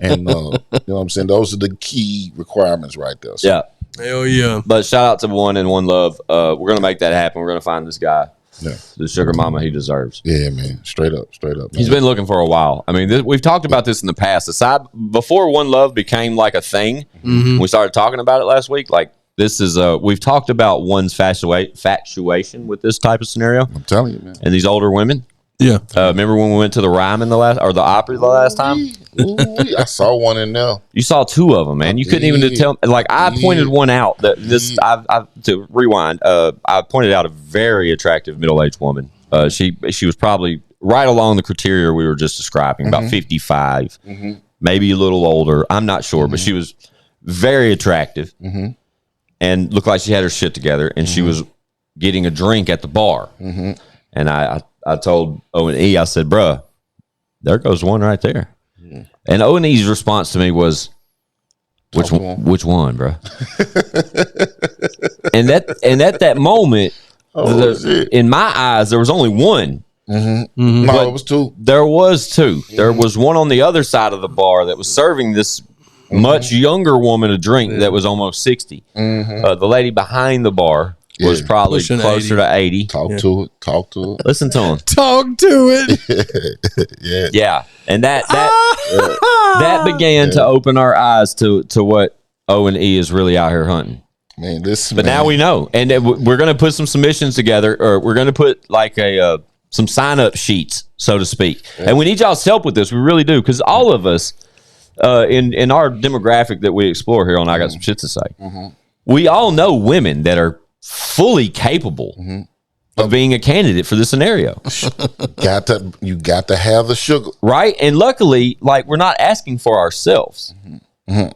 And you know what I'm saying? Those are the key requirements right there. So, Yeah. Hell yeah. But shout out to One and One Love. We're going to make that happen. We're going to find this guy, yeah. the sugar mama he deserves. Yeah, man. Straight up. Man. He's been looking for a while. I mean, we've talked about this in the past. Before One Love became like a thing, we started talking about it last week. Like, this is we've talked about one's fatuation with this type of scenario. I'm telling you, man. And these older women. Yeah. Remember when we went to the Ryman the Opry the last time? Ooh, I saw one in there. You saw 2 of them, man. You couldn't even tell. Like, I pointed one out that this. To rewind, I pointed out a very attractive middle-aged woman. She was probably right along the criteria we were just describing, about 55, maybe a little older. I'm not sure, but she was very attractive and looked like she had her shit together. And she was getting a drink at the bar. And I told O.N.E, I said, bruh, there goes one right there. And O.N.E's response to me was, which one, bro? and at that moment, in my eyes, there was only one. No, it was 2. There was 2. There was one on the other side of the bar that was serving this much younger woman a drink that was almost 60. The lady behind the bar was probably Pushing closer to 80. Talk to it. Listen to him. Talk to it. Yeah. Yeah, and that began to open our eyes to what O.N.E is really out here hunting. Man, this. But now we know, and we're going to put some submissions together, or we're going to put like some sign up sheets, so to speak. Yeah. And we need y'all's help with this. We really do, because all of us in our demographic that we explore here on I Got Some Shit to Say, we all know women that are fully capable of being a candidate for this scenario. You got to have the sugar, right? And luckily, like, we're not asking for ourselves.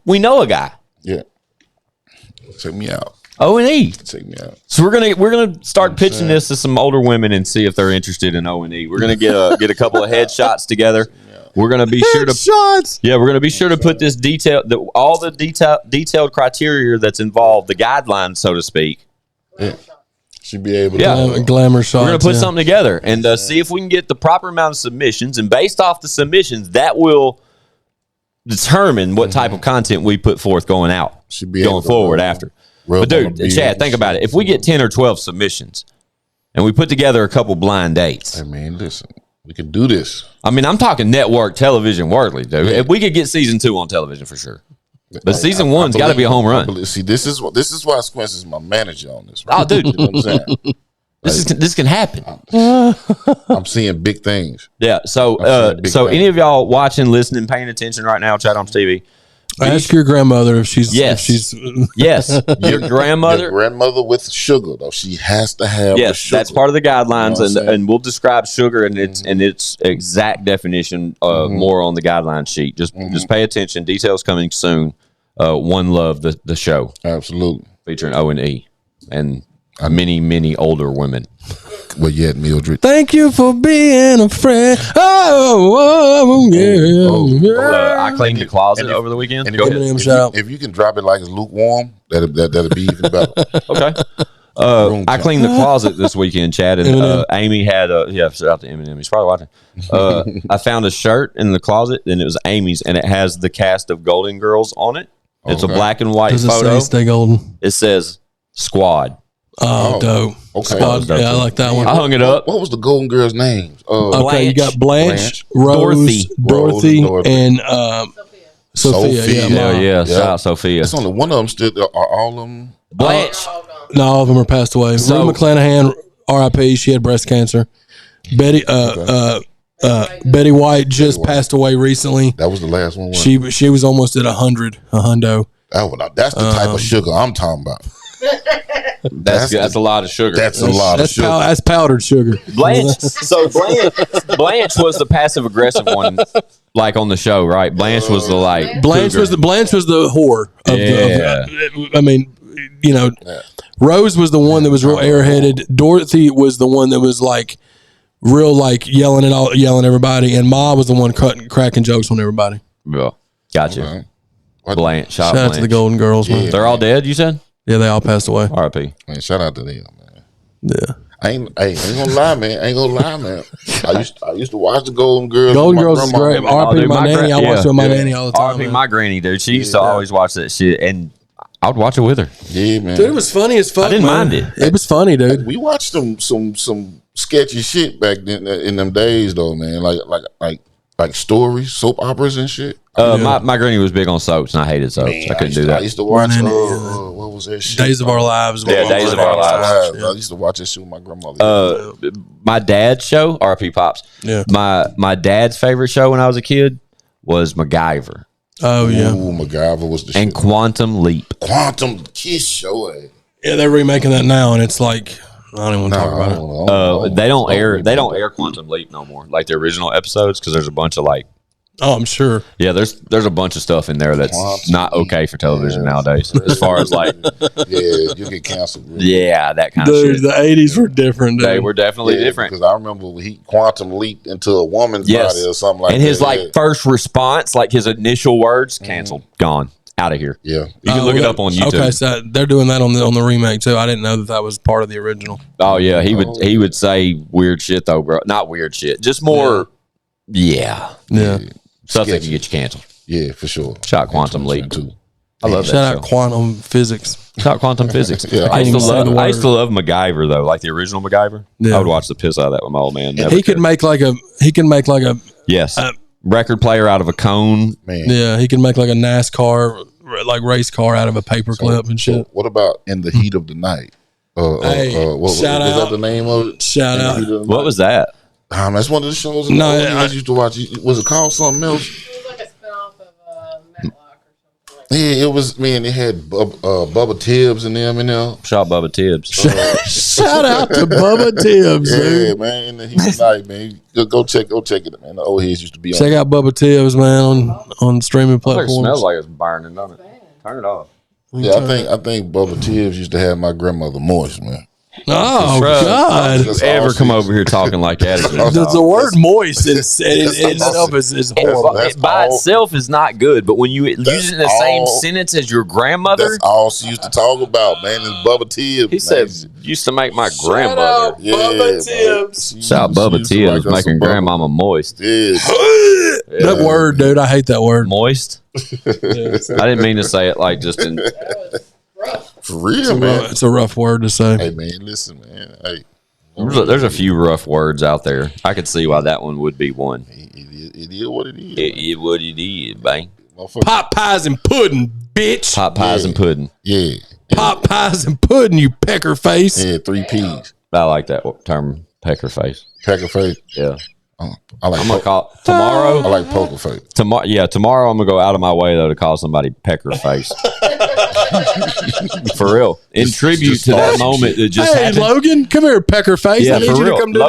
We know a guy. Yeah, check me out. O.N.E. Check me out. So we're gonna start pitching this to some older women and see if they're interested in O.N.E. We're gonna get a couple of headshots together. We're gonna be sure to we're gonna be sure to put this all the detailed criteria that's involved, the guidelines, so to speak. Yeah. Should be able to glamour shots. We're going to put something together and see if we can get the proper amount of submissions. And based off the submissions, that will determine what type of content we put forth going out, going forward after. But dude, Chad, think about it. If we get 10 or 12 submissions and we put together a couple blind dates. I mean, listen, we can do this. I mean, I'm talking network television worthy, dude. Yeah. If we could get season 2 on television for sure. But season 1's got to be a home run. See, this is why Squints is my manager on this. Right? Oh, dude, you know what I'm saying? This can happen. I'm seeing big things. Yeah. So any of y'all watching, listening, paying attention right now, ChadArmesTV, Ask your grandmother if she's. Yes. If she's. Yes. Your grandmother. Your grandmother with sugar, though. She has to have the Yes, sugar. that's part of the guidelines, You know what I'm and we'll describe sugar and its exact definition more on the guideline sheet. Just pay attention. Details coming soon. One Love, the show. Absolutely. Featuring O.N.E. and many older women. Well, yet Mildred. Thank you for being a friend. Yeah. I cleaned the closet over the weekend. And Go ahead. Eminem, shout out. if you can drop it like it's lukewarm, that'll be even better. Okay. I cleaned the closet this weekend, Chad, and Amy had shout out to Eminem. He's probably watching. I found a shirt in the closet, and it was Amy's, and it has the cast of Golden Girls on it. It's a black and white Does it photo. say stay golden? It says Squad. Oh, dope. Okay. Squad, yeah, I like that one. I hung it up. What was the Golden Girls' names? Okay, you got Blanche, Rose, Dorothy, and Sophia. Yeah. Shout out Sophia. It's only one of them still. Are all of them? Blanche. No, all of them are passed away. So- Rue McClanahan, R.I.P. She had breast cancer. Betty Betty White just passed away recently. That was the last one. wasn't it? She was almost at 100, a hundo. That's the type of sugar I'm talking about. That's a lot of sugar. That's a lot of sugar. That's powdered sugar. Blanche. So Blanche was the passive aggressive one, like on the show, right? Blanche was the like. Blanche cougar. was the whore. I mean, you know, Rose was the one that was real airheaded. Dorothy was the one that was like real like yelling everybody, and Ma was the one cracking jokes on everybody. Yeah. Gotcha. Okay. Blanche. Shout out to the Golden Girls, man. They're all dead. You said? Yeah, they all passed away. R.I.P. Man, shout out to them, man. Yeah. I ain't gonna lie, man. I used to watch the Golden Girls. Golden with my Girls is grandma, great. man. R.I.P. my nanny. I watched it with my nanny all the time. R.I.P. man. my granny, dude. She used to always watch that shit, and I would watch it with her. Yeah, man. Dude, it was funny as fuck. I didn't mind it. It was funny, dude. We watched some sketchy shit back then in them days, though, man. Like stories, soap operas and shit. My granny was big on soaps, and I hated soaps. Man, I couldn't do I that. used to watch. What was that shit? Days of Our Lives. Yeah, Days of Our Lives. I used to watch that shit with my grandmother. My dad's show, R.P. Pops. Yeah. My dad's favorite show when I was a kid was MacGyver Oh, yeah. Ooh, MacGyver was the shit. and Quantum Leap. Quantum Kiss show. Yeah, they're remaking that now, and it's like, I don't even want to talk about it. They don't air Quantum Leap no more, like the original episodes, because there's a bunch of like. Oh, I'm sure. Yeah, there's a bunch of stuff in there that's not okay for television nowadays. As far as like, Yeah, you get canceled. yeah, that kind of Dude, shit. the 80s were different, dude. They were definitely different. Because I remember when he quantum leaped into a woman's body or something like that. And his like first response, like his initial words, canceled, gone, out of here. Yeah. You can look it up on YouTube. Okay, so they're doing that on the remake, too. I didn't know that was part of the original. Oh yeah, he would say weird shit though, bro. Not weird shit, just more. Yeah. Stuff that can get you canceled. Yeah, for sure. Shout Quantum Leap. Too. I love that Shout show. out Quantum Physics. Shout Quantum Physics. Yeah, I used to can't even say the love word. MacGyver though, like the original MacGyver. Yeah. I would watch the piss out of that with my old man. Never He can make like a yes record player out of a cone. Man. yeah, he can make like a NASCAR like race car out of a paper clip and shit. So what about In the Heat of the Night? Hey, Was shout that out. the name of it? Shout In the out. Heat of the What Night? was that? That's one of the shows. No, I used to watch. Was it called something else? It was like a spinoff of Matlock or something like Yeah, it was. Man, it had Bubba Tibbs and them in there. Shout Bubba Tibbs. Shout out to Bubba Tibbs, Yeah, dude. man. In the Heat of the Night, man. Go check it, man. The old heads used to be on. Check out Bubba Tibbs, man, on streaming It platforms. smells like it's burning, doesn't it? Turn it off. Yeah, I think Bubba Tibbs used to have my grandmother moist, man. Oh, Bruh. God. That's all Ever she come used over here talking like that? The word moist in itself is horrible. That's It by all- itself is not good, but when you use it in the same all- sentence as your grandmother, That's all she used to talk about, man. Is Bubba Tibbs. he man. said used to make my grandmother. Yeah, Bubba man. Tibbs. She Shout used- Bubba she used to Tibbs like us making some Bubba. grandmama moist. Yeah. That word, dude, I hate that word. Moist? I didn't mean to say it like just in. that. That was rough. For real, man. It's a rough word to say. Hey, man, listen, man. Hey, There's a few rough words out there. I could see why that one would be one. it is what it is. It is what it is, bang. Motherfucker. Pot pies and pudding, bitch. Pot pies and pudding. Yeah. Pot pies and pudding, you pecker face. Yeah, 3 P's. I like that term, pecker face. Packer face. Yeah. I like I'm gonna call tomorrow. I like poker face. Tomorrow I'm gonna go out of my way though to call somebody pecker face. For real, in tribute to that moment that just happened. Logan, come here, pecker face. Yeah, I need for you real. to come do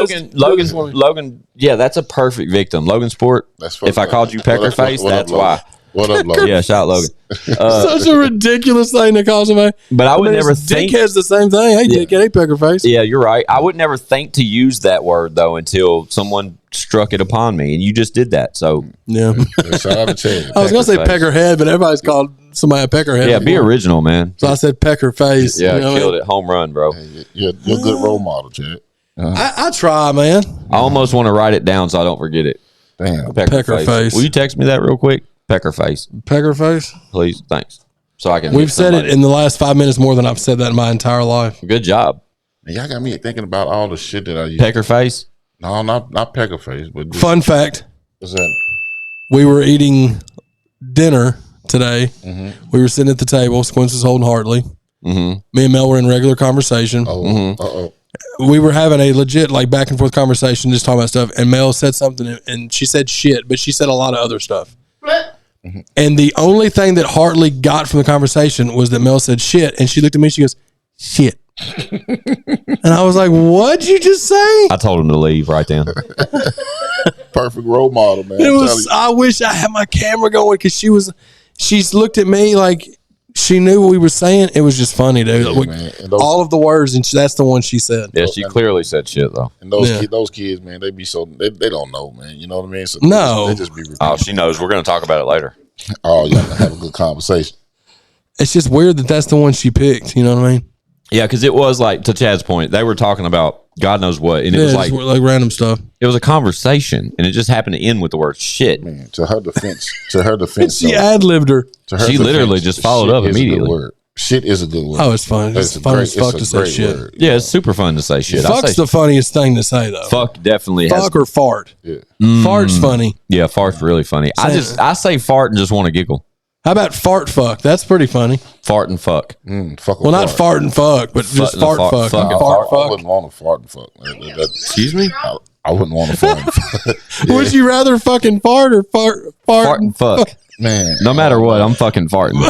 Logan. Yeah, that's a perfect victim. Logan Sport. If I called you pecker face, that's why. What up, Logan? Yeah, shout out Logan. Such a ridiculous thing to call somebody. But I would never think. Dickhead's the same thing. Hey, dickhead, hey, pecker face. Yeah, you're right. I would never think to use that word though until someone struck it upon me, and you just did that. So yeah, shout out to Chad. I was gonna say peckerhead, but everybody's called somebody a peckerhead. Yeah, be original, man. So I said pecker face. Yeah, killed it. Home run, bro. Hey, you're a good role model, Chad. I try, man. I almost want to write it down so I don't forget it. Damn, pecker face. Will you text me that real quick? Pecker face, pecker face. Please, thanks. So I can. We've said it in the last 5 minutes more than I've said that in my entire life. Good job. Man, y'all got me thinking about all the shit that I use. Pecker face. No, not pecker face, but just, fun fact. What's that? We were eating dinner today. Mm-hmm. We were sitting at the table. Squints was holding Hartley. Mm-hmm. Me and Mel were in regular conversation. We were having a legit like back and forth conversation, just talking about stuff. And Mel said something, and she said shit, but she said a lot of other stuff. Mm-hmm. And the only thing that Hartley got from the conversation was that Mel said shit, and she looked at me. She goes, "Shit," and I was like, "What'd you just say?" I told him to leave right then. Perfect role model, man. It was. I wish I had my camera going because she's looked at me like she knew what we were saying. It was just funny, dude. Yeah, all of the words, and that's the one she said. Yeah, she clearly said shit though. And those kids, man, they be so they don't know, man. You know what I mean? So no, they just be. Oh, she knows. We're gonna talk about it later. Oh, y'all gonna have a good conversation. It's just weird that that's the one she picked. You know what I mean? Yeah, because it was like, to Chad's point, they were talking about God knows what, and it was like random stuff. It was a conversation, and it just happened to end with the word shit. Man, to her defense, she ad-libbed her. She literally just followed up immediately. Shit is a good word. Oh, it's fun. It's fun as fuck to say shit. Word. Yeah, it's super fun to say shit. Fuck's the funniest thing to say though. Fuck definitely fuck or fart. Yeah. Fart's funny. Yeah, fart's really funny. I say fart and just want to giggle. How about fart fuck? That's pretty funny. Fart and fuck. Fuck well, not fart and fuck, but just fart fuck. Fart fuck. I wouldn't want to fart and fuck. Excuse me? I wouldn't want to fart and fuck. Yeah. Would you rather fucking fart or fart and fuck? Man. No matter what, I'm fucking farting.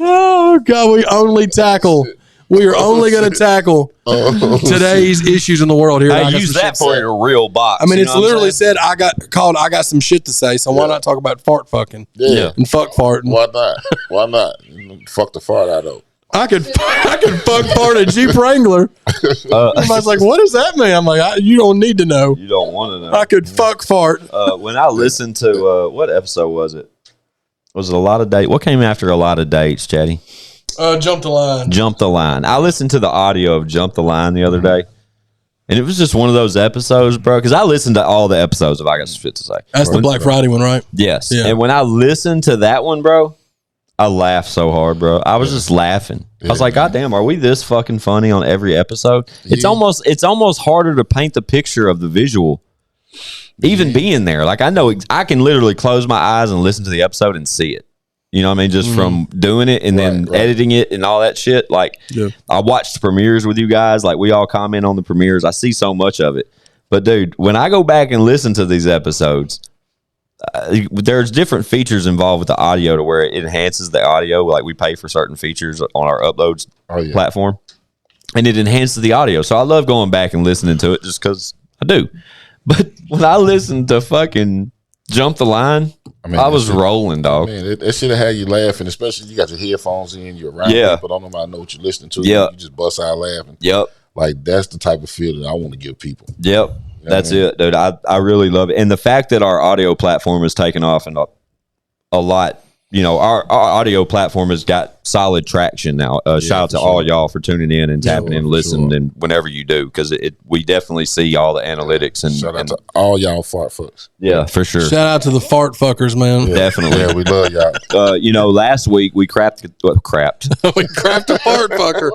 Oh, God, we are only going to tackle today's issues in the world here. Hey, use that for your real box. I mean, it's literally said I got some shit to say, so why not talk about fart fucking? Yeah. And fuck farting. Why not? Fuck the fart out of. I could fuck fart a Jeep Wrangler. Everybody's like, what does that mean? I'm like, you don't need to know. You don't want to know. I could fuck fart. When I listened to, what episode was it? Was it A Lot of Dates? What came after A Lot of Dates, Chatty? Jump the Line. Jump the Line. I listened to the audio of Jump the Line the other day, and it was just one of those episodes, bro, because I listened to all the episodes of I Got Some Shit to Say. That's the Black Friday one, right? Yes. Yeah. And when I listened to that one, bro, I laughed so hard, bro. I was just laughing. I was like, God damn, are we this fucking funny on every episode? Yeah. It's almost harder to paint the picture of the visual. Even being there, like I know I can literally close my eyes and listen to the episode and see it. You know what I mean? Just from doing it and then editing it and all that shit. Like I watched the premieres with you guys. Like we all comment on the premieres. I see so much of it. But dude, when I go back and listen to these episodes, there's different features involved with the audio to where it enhances the audio. Like we pay for certain features on our uploads platform, and it enhances the audio. So I love going back and listening to it just because I do. But when I listened to fucking Jump the Line, I was rolling, dog. Man, that should have had you laughing, especially you got your headphones in, you're around people, don't nobody know what you're listening to. You just bust out laughing. Like that's the type of feeling I want to give people. You know that's it, dude. I really love it. And the fact that our audio platform has taken off and a lot, you know, our audio platform has got solid traction now. Shout out to all y'all for tuning in and tapping in, listening, and whenever you do, because we definitely see all the analytics and shout out to all y'all fart fucks. Yeah, for sure. Shout out to the fart fuckers, man. Definitely. Yeah, we love y'all. You know, last week we crapped we crapped a fart fucker.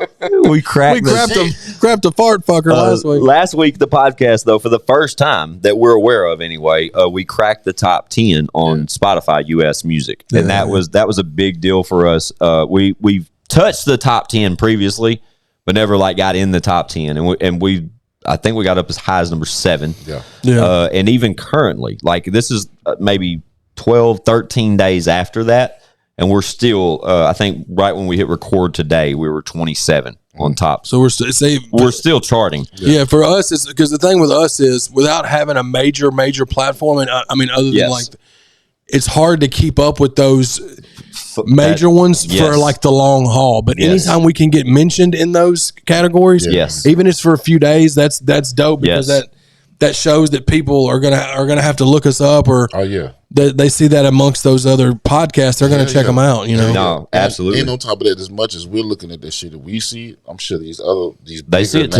we crapped a fart fucker last week. Last week, the podcast, though, for the first time that we're aware of anyway, we cracked the top 10 on Spotify US music. And that was a big deal for us. We've touched the top 10 previously, but never like got in the top 10. And we I think we got up as high as number 7. Yeah. And even currently, like this is maybe 12, 13 days after that. And we're still, I think right when we hit record today, we were 27 on top. So we're still charting. Yeah, for us, it's because the thing with us is without having a major platform, and I mean, other than like, it's hard to keep up with those major ones for like the long haul. But anytime we can get mentioned in those categories, even if it's for a few days, that's dope because that shows that people are gonna have to look us up or they see that amongst those other podcasts, they're gonna check them out. You know, no, absolutely. And on top of that, as much as we're looking at this shit, and we see it, I'm sure these they see it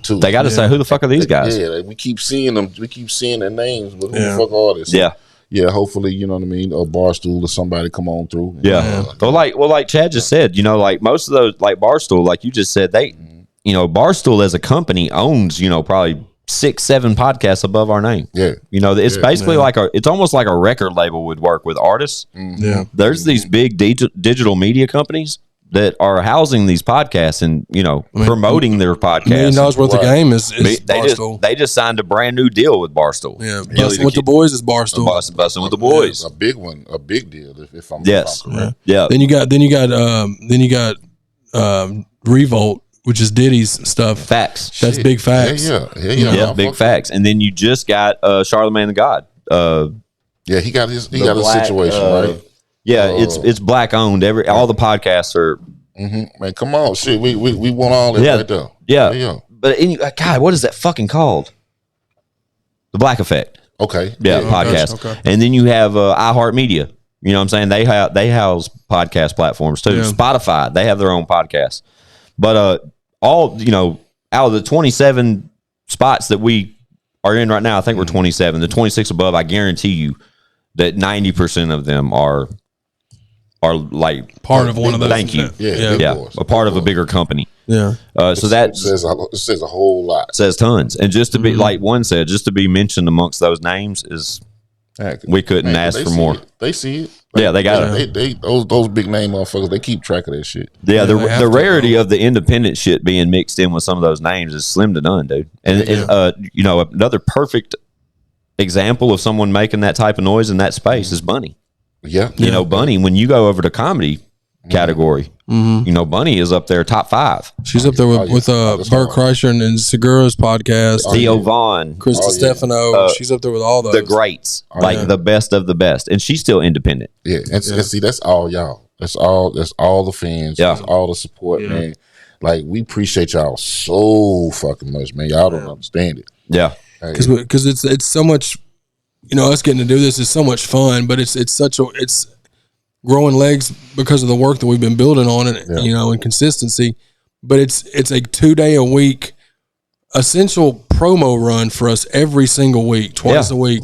too. They got to say, who the fuck are these guys? Yeah, we keep seeing them. We keep seeing their names, but who the fuck are they? So, yeah, hopefully, you know what I mean, a Barstool or somebody come on through. Well, like Chad just said, you know, like most of those, like Barstool, like you just said, they, you know, Barstool as a company owns, you know, probably 6-7 podcasts above our name. Yeah, you know, it's basically like it's almost like a record label would work with artists. There's these big digital media companies that are housing these podcasts and, you know, promoting their podcasts. $1 million worth of game is Barstool. They just signed a brand new deal with Barstool. Yeah, Bussin' with the Boys is Barstool. Bussin' with the Boys, a big one, a big deal. If I'm correct. Then you got Revolt, which is Diddy's stuff. Facts. That's big facts. Yeah, big facts. And then you just got Charlamagne the God. He got his situation right. Yeah, it's black owned. All the podcasts are. Man, come on, shit. We want all that right there. Yeah. But God, what is that fucking called? The Black Effect. Okay. Yeah, podcast. Okay. And then you have iHeartMedia. You know what I'm saying? They house podcast platforms too. Spotify, they have their own podcasts. But all, you know, out of the 27 spots that we are in right now, I think we're 27. The 26 above, I guarantee you that 90% of them are like part of one of those. Thank you. A part of a bigger company. Yeah. So that says a whole lot. Says tons. And just to be like one said, just to be mentioned amongst those names is we couldn't ask for more. They see it. They got it. They those big name motherfuckers. They keep track of that shit. Yeah, the rarity of the independent shit being mixed in with some of those names is slim to none, dude. And you know, another perfect example of someone making that type of noise in that space is Bunny. Yeah, you know, Bunny. When you go over to comedy category, you know, Bunny is up there top 5. She's up there with Bert Kreischer and Segura's podcast. Theo Vaughn, Krista Stefano. She's up there with all those. The greats, the best of the best, and she's still independent. Yeah, and see, that's all y'all. That's all the fans. Yeah, that's all the support, man. Like, we appreciate y'all so fucking much, man. Y'all don't understand it. Yeah, because it's so much. You know, us getting to do this is so much fun, but it's growing legs because of the work that we've been building on it, you know, and consistency. But it's a 2-day a week essential promo run for us every single week, twice a week.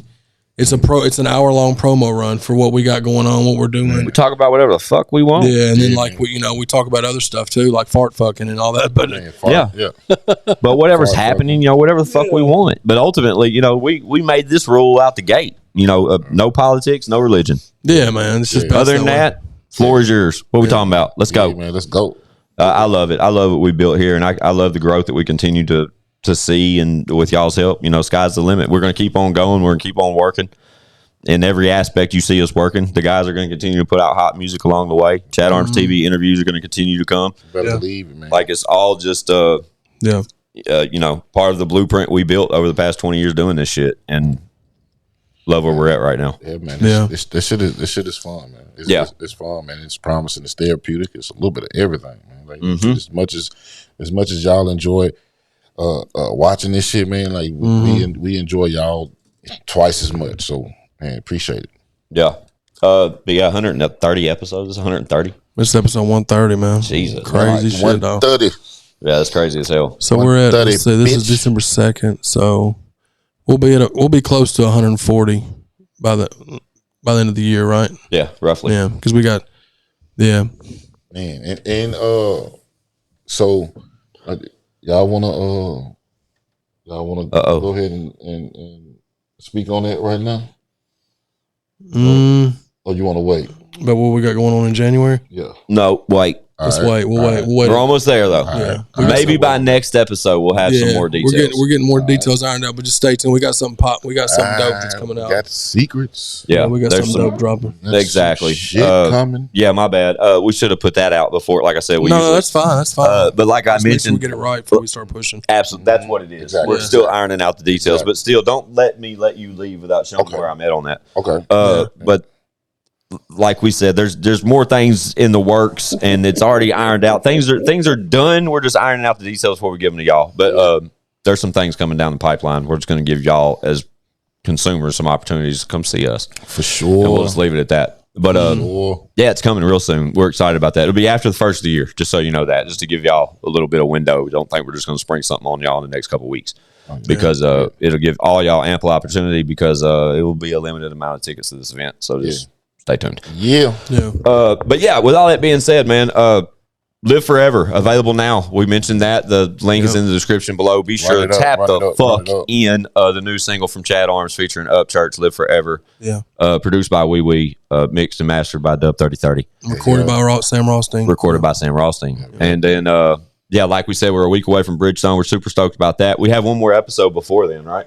It's an hour-long promo run for what we got going on, what we're doing. We talk about whatever the fuck we want. Yeah, and then like we talk about other stuff too, like fart fucking and all that. But but whatever's happening, you know, whatever the fuck we want. But ultimately, you know, we made this rule out the gate. You know, no politics, no religion. Yeah, man. It's just other than that, floor is yours. What are we talking about? Let's go, man. Let's go. I love it. I love what we built here, and I love the growth that we continue to see, and with y'all's help, you know, sky's the limit. We're going to keep on going. We're going to keep on working. In every aspect you see us working, the guys are going to continue to put out hot music along the way. ChadArmesTV interviews are going to continue to come. Better believe it, man. Like, it's all just, you know, part of the blueprint we built over the past 20 years doing this shit, and love where we're at right now. Yeah, man. This shit is fun, man. It's fun, man. It's promising. It's therapeutic. It's a little bit of everything, man. Like, as much as y'all enjoy watching this shit, man, like we enjoy y'all twice as much. So, man, appreciate it. Yeah. But yeah, 130 episodes. It's 130. It's episode 130, man. Jesus. Crazy shit, 130. Yeah, that's crazy as hell. So we're at, let's say this is December 2nd. So we'll be close to 140 by the end of the year, right? Yeah, roughly. Yeah, because we got, man, and so y'all wanna go ahead and speak on that right now? Or you want to wait? But what we got going on in January? Yeah. No, wait. Let's wait. We'll wait. We're almost there though. Yeah. Maybe by next episode we'll have some more details. We're getting more details ironed out, but just stay tuned. We got something pop. We got something dope that's coming out. Got secrets. Yeah, we got something dope dropping. Exactly. Shit coming. Yeah, my bad. We should have put that out before. Like I said, that's fine. That's fine. But like I mentioned, we get it right before we start pushing. Absolutely, that's what it is. Exactly. We're still ironing out the details, but still, don't let me let you leave without showing where I'm at on that. Okay. But like we said, there's more things in the works, and it's already ironed out. Things are done. We're just ironing out the details before we give them to y'all. But there's some things coming down the pipeline. We're just going to give y'all as consumers some opportunities to come see us for sure. And we'll just leave it at that. But yeah, it's coming real soon. We're excited about that. It'll be after the first of the year, just so you know that, just to give y'all a little bit of window. Don't think we're just going to spring something on y'all in the next couple of weeks. Because it'll give all y'all ample opportunity, because it will be a limited amount of tickets to this event. So just stay tuned. Yeah. But yeah, with all that being said, man, Live Forever, available now. We mentioned that. The link is in the description below. Be sure to tap the fuck in the new single from Chad Arms featuring Upchurch, Live Forever. Yeah. Produced by Wee, mixed and mastered by Dub 3030. Recorded by Sam Rothstein. Recorded by Sam Rothstein. And then, like we said, we're a week away from Bridgestone. We're super stoked about that. We have one more episode before then, right?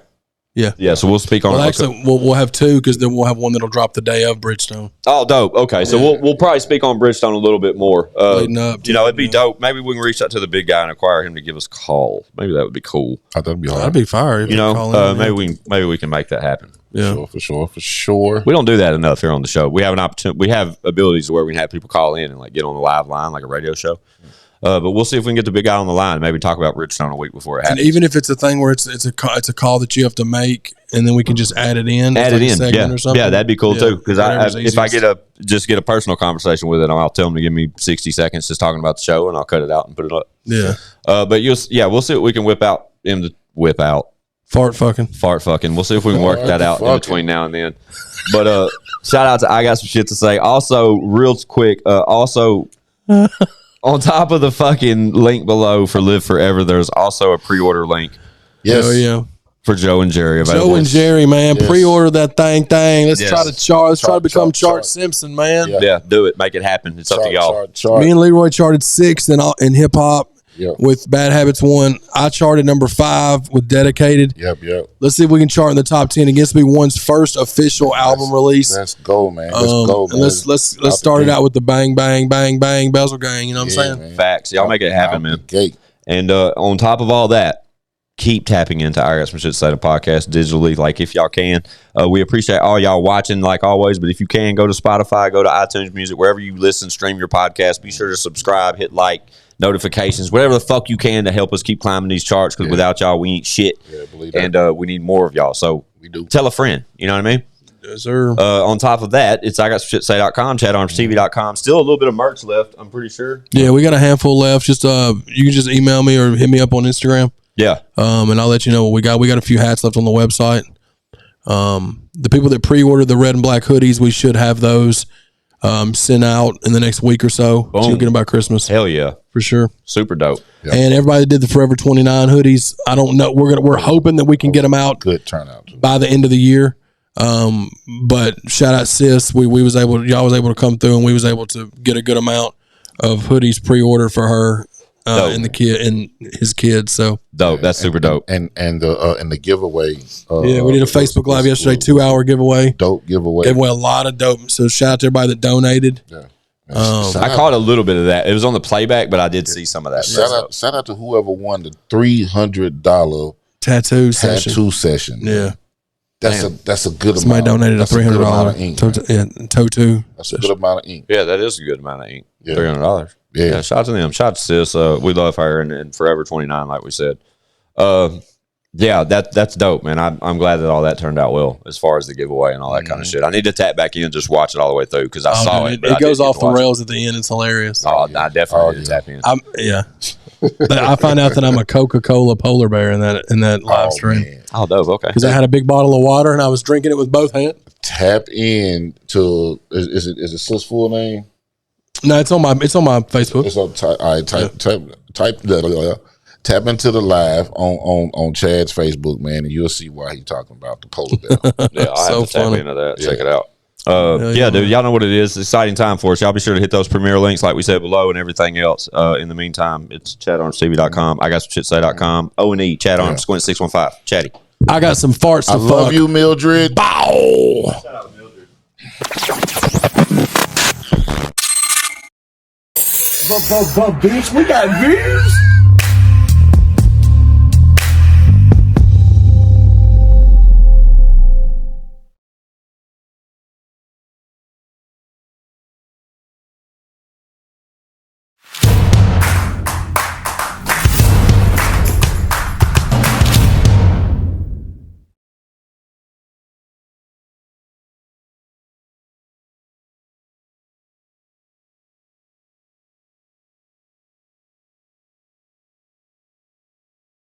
Yeah. Yeah, so we'll speak on it. Actually, we'll have two, because then we'll have one that'll drop the day of Bridgestone. Oh, dope. Okay, so we'll probably speak on Bridgestone a little bit more. Leading up. It'd be dope. Maybe we can reach out to the big guy and acquire him to give us a call. Maybe that would be cool. I thought it'd be hard. That'd be fire. Maybe we can make that happen. Yeah, for sure. We don't do that enough here on the show. We have an opportunity. We have abilities where we can have people call in and get on the live line like a radio show. But we'll see if we can get the big guy on the line and maybe talk about Bridgestone a week before it happens. And even if it's a thing where it's a call that you have to make, and then we can just add it in. Yeah. Or something. Yeah, that'd be cool too. Because if I get a personal conversation with it, I'll tell them to give me 60 seconds just talking about the show, and I'll cut it out and put it up. Yeah. But we'll see what we can whip out. Fart fucking. We'll see if we can work that out in between now and then. But shout out to I Got Some Shit to Say. Also, real quick, on top of the fucking link below for Live Forever, there's also a pre-order link. Yes. Oh, yeah. For Joe and Jerry. Joe and Jerry, man. Yes. Pre-order that thing. Let's try to become Chart Simpson, man. Yeah, do it. Make it happen. It's up to y'all. Me and Leroy charted 6th in hip-hop. Yep. With Bad Habits 1. I charted number 5 with Dedicated. Yep. Let's see if we can chart in the top 10 against me one's first official album release. Let's go, man. Let's start it out with the bang, bang, bang, bang, Bezel Gang. You know what I'm saying? Man. Facts. Y'all make it happen, man. And on top of all that, keep tapping into I Got Some Shit to Say the podcast digitally, if y'all can. We appreciate all y'all watching, like always. But if you can, go to Spotify, go to iTunes Music, wherever you listen, stream your podcast. Be sure to subscribe, hit like, notifications, whatever the fuck you can to help us keep climbing these charts, because without y'all we ain't shit. Believe that. And we need more of y'all, so we do. Tell a friend, you know what I mean? Yes, sir. On top of that, it's IGotSomShitToSay.com, ChadArmesTV.com. Still a little bit of merch left, I'm pretty sure. Yeah, we got a handful left. Just you can just email me or hit me up on Instagram. Yeah. And I'll let you know what we got. We got a few hats left on the website. The people that pre-ordered the red and black hoodies, we should have those sent out in the next week or so. Boom. So you'll get them by Christmas. Hell yeah. For sure. Super dope. Yep. And everybody that did the Forever 29 hoodies, I don't know. We're hoping that we can get them out. Good turnout by the end of the year. But shout out Sis. Y'all was able to come through, and we was able to get a good amount of hoodies pre-ordered for her and the kid and his kids. So dope. That's super dope. And the giveaway. We did a Facebook Live yesterday, 2-hour giveaway. Dope giveaway. Gave away a lot of dope. So shout out to everybody that donated. Yeah. I caught a little bit of that. It was on the playback, but I did see some of that. Shout out to whoever won the $300 tattoo session. Yeah. That's a good amount. Somebody donated a $300 ink. Tattoo. That's a good amount of ink. Yeah, that is a good amount of ink. Yeah. $300. Yeah, shout out to them. Shout out to Sis. We love her and Forever 29, like we said. Yeah, that's dope, man. I'm glad that all that turned out well as far as the giveaway and all that kind of shit. I need to tap back in and just watch it all the way through because I saw it. It goes off the rails at the end. It's hilarious. Oh, I definitely need to tap in. I find out that I'm a Coca-Cola polar bear in that live stream. Man. Oh, dope. Okay. Because I had a big bottle of water and I was drinking it with both hands. Tap in to is it Sis' full name? No, it's on my Facebook. It's on tap into the live on Chad's Facebook, man, and you'll see why he's talking about the polar bear. Yeah, I'll have to tap into that. Check it out. Yeah, dude, y'all know what it is. It's exciting time for us. Y'all be sure to hit those premier links like we said below and everything else. In the meantime, it's ChadArmesTV.com. I got some shit to say.com. O.N.E. Chad Arms, Squint 615. Chatty. I got some farts to I fuck. love you, Mildred. Bow. Shout out to Mildred. But bitch, we got views.